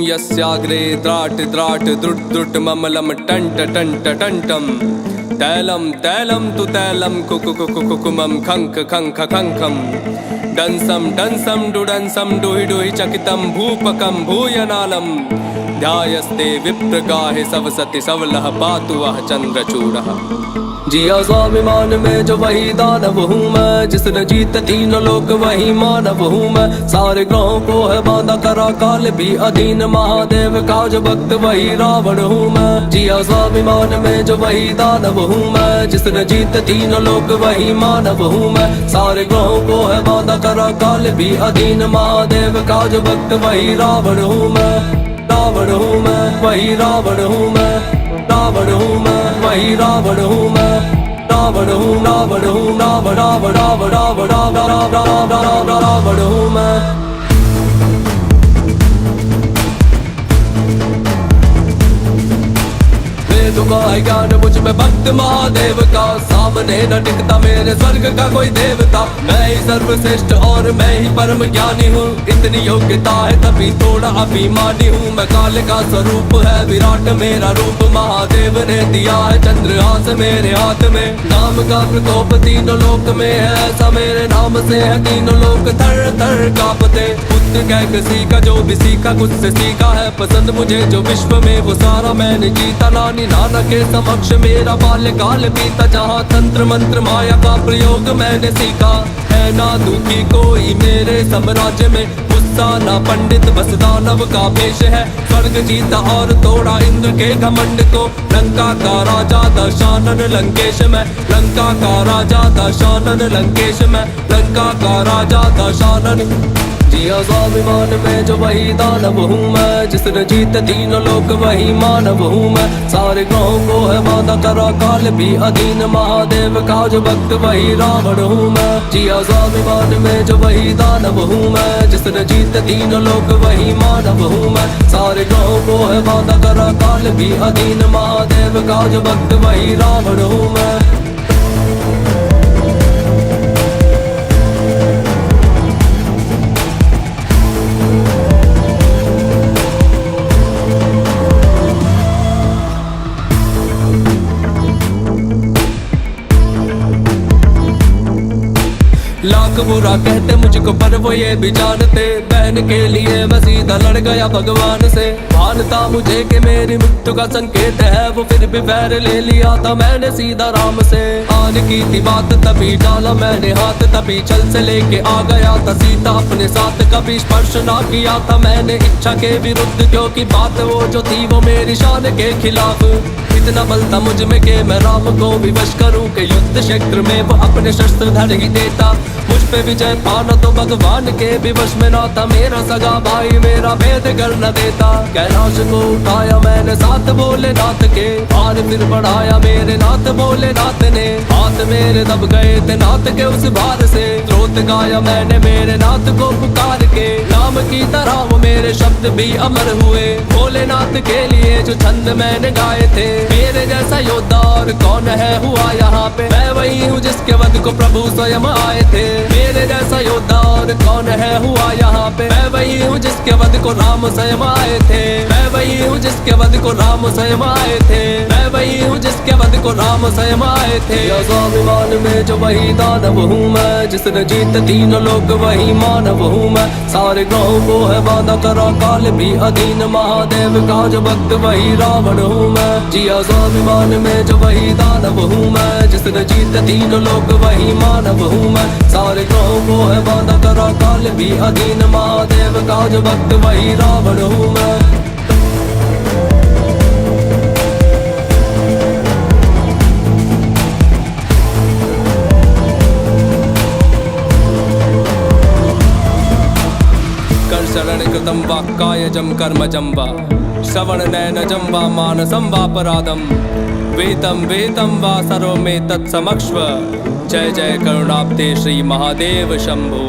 यस्याग्रे द्राट द्राट द्रुट द्रुट ममलम turned turned टंटम तैलम तैलम तु तैलम कुकुकुकुकुकुमम खंक खंख खंखम डंसम डंसम डुडंसम डुहि डुहि चकितम भूपकम भूयनालम ध्यायस्ते विप्रगाहे सवसति सवलह पातु वह चंद्रचूड़ः। जिया स्वाभिमान में जो वही दानव हूँ मैं, जिसने जीत तीनों लोक वही मानव हूँ मैं। सारे ग्रहों को है बांधा करा काल भी अधीन, महादेव का जो भक्त वही रावण हूँ मैं। जिया स्वाभिमान में जो वही दानव हूँ मैं, जिसने जीत तीनों लोक वही मानव हूँ मैं। सारे ग्रहों को है बांधा करा काल भी अधीन, महादेव का जो भक्त वही रावण हूँ मैं। रावण हूँ मैं, वही रावण हूँ मैं। रावण हूँ मैं, वही रावण हूँ मैं। रावण हूँ, रावण हूँ, रावण रावण रावण रावण रावण रावण रावण हूँ मैं। तुम्हारा ज्ञान मुझ में भक्त महादेव का, सामने न टिकता मेरे स्वर्ग का कोई देवता। मैं ही सर्वश्रेष्ठ और मैं ही परम ज्ञानी हूँ, इतनी योग्यता है तभी थोड़ा अभिमानी हूँ। मैं काल का स्वरूप है विराट मेरा रूप, महादेव ने दिया है चंद्रहास मेरे हाथ में। नाम का प्रकोप तीनों लोक में है ऐसा, मेरे नाम से है तीनों लोक थर थर कांपते। पुत्र कह किसी का जो भी सीखा कुछ से सीखा है, पसंद मुझे जो विश्व में वो सारा मैंने जीता। नानी नाना के समक्ष मेरा बाल्यकाल बीता, जहाँ तंत्र मंत्र माया का प्रयोग मैंने सीखा। है ना दुखी कोई मेरे साम्राज्य में, गुस्सा ना पंडित बस दानव का वेश है। स्वर्ग जीता और तोड़ा इंद्र के घमंड को, लंका का राजा दशानन लंकेश में। लंका का राजा दशानन लंकेश में, लंका का राजा दशानन। जिया स्वाभिमान में जो वही दानव हूँ मैं, जिसने जीत तीनों लोक वही मानव हूँ मैं। सारे ग्रहों को है बांधा करा काल भी अधीन, महादेव का जो भक्त वही रावण हूँ मैं। जिया स्वाभिमान में जो वही दानव हूँ मैं, जिसने जीत तीनों लोक वही मानव हूँ मैं। सारे ग्रहों को है बांधा करा काल भी अधीन, महादेव का जो भक्त वही रावण हूँ मैं। लाख बुरा कहते मुझको पर वो ये भी जानते, बहन के लिए मैं सीधा लड़ गया भगवान से। मानता मुझे कि मेरी मृत्यु का संकेत है, वो फिर भी बैर ले लिया था मैंने सीधा राम से। आन की थी बात तभी डाला मैंने हाथ, तभी छल से लेके आ गया था सीता अपने साथ। कभी स्पर्श ना किया था मैंने इच्छा के विरुद्ध, क्योंकि बात वो जो थी वो मेरी शान के खिलाफ। इतना बल था मुझ में कि मैं राम को विवश करूं, कि युद्ध क्षेत्र में वो अपने शस्त्र धर ही देता। मुझ पे विजय पाना तो भगवान के भी वश में ना था, मेरा सगा भाई मेरा भेद कर न देता। कैलाश को उठाया मैंने साथ भोलेनाथ के, भार फिर बढ़ाया मेरे नाथ भोलेनाथ ने। हाथ मेरे दब गए थे नाथ के उस भार से, स्रोत गाया मैंने मेरे नाथ को पुकार के। नाम की तरह वो मेरे शब्द भी अमर हुए, भोलेनाथ के लिए जो छंद मैंने गाए थे। मेरे जैसा योद्धा और कौन है हुआ यहाँ पे, मैं वही हूँ जिसके वध को प्रभु स्वयं आए थे। मेरे जैसा योद्धा और कौन है हुआ यहाँ पे, मैं वही हूँ जिसके वध को राम स्वयं आए थे। मैं वही हूँ जिसके वध को राम स्वयं आए थे। मैं वही हूँ जिसके वध को राम स्वयं आए थे। स्वाभिमान में जो वही दानव हूँ मैं, जिसने जीत तीनों लोक वही मानव हूँ मैं। सारे ग्रहों को है बांधा करा काल भी अधीन, महादेव का जो भक्त वही रावण हूँ मैं। जिया स्वाभिमान में जो वही दानव हूँ मैं, जिसने जीत तीनों लोक वही मानव हूँ मैं। सारे ग्रहों को है बांधा करा काल भी अधीन, महादेव का जो भक्त वही रावण हूँ मैं। कर शरण कृतं वाक्कायजं कर्मजं वा, श्रवण नयनजं वा मानसं वापराधं। वेदं वेदं वा सर्वमेतत् समक्ष्व, जय जय करुणाब्धे श्री महादेव शंभो।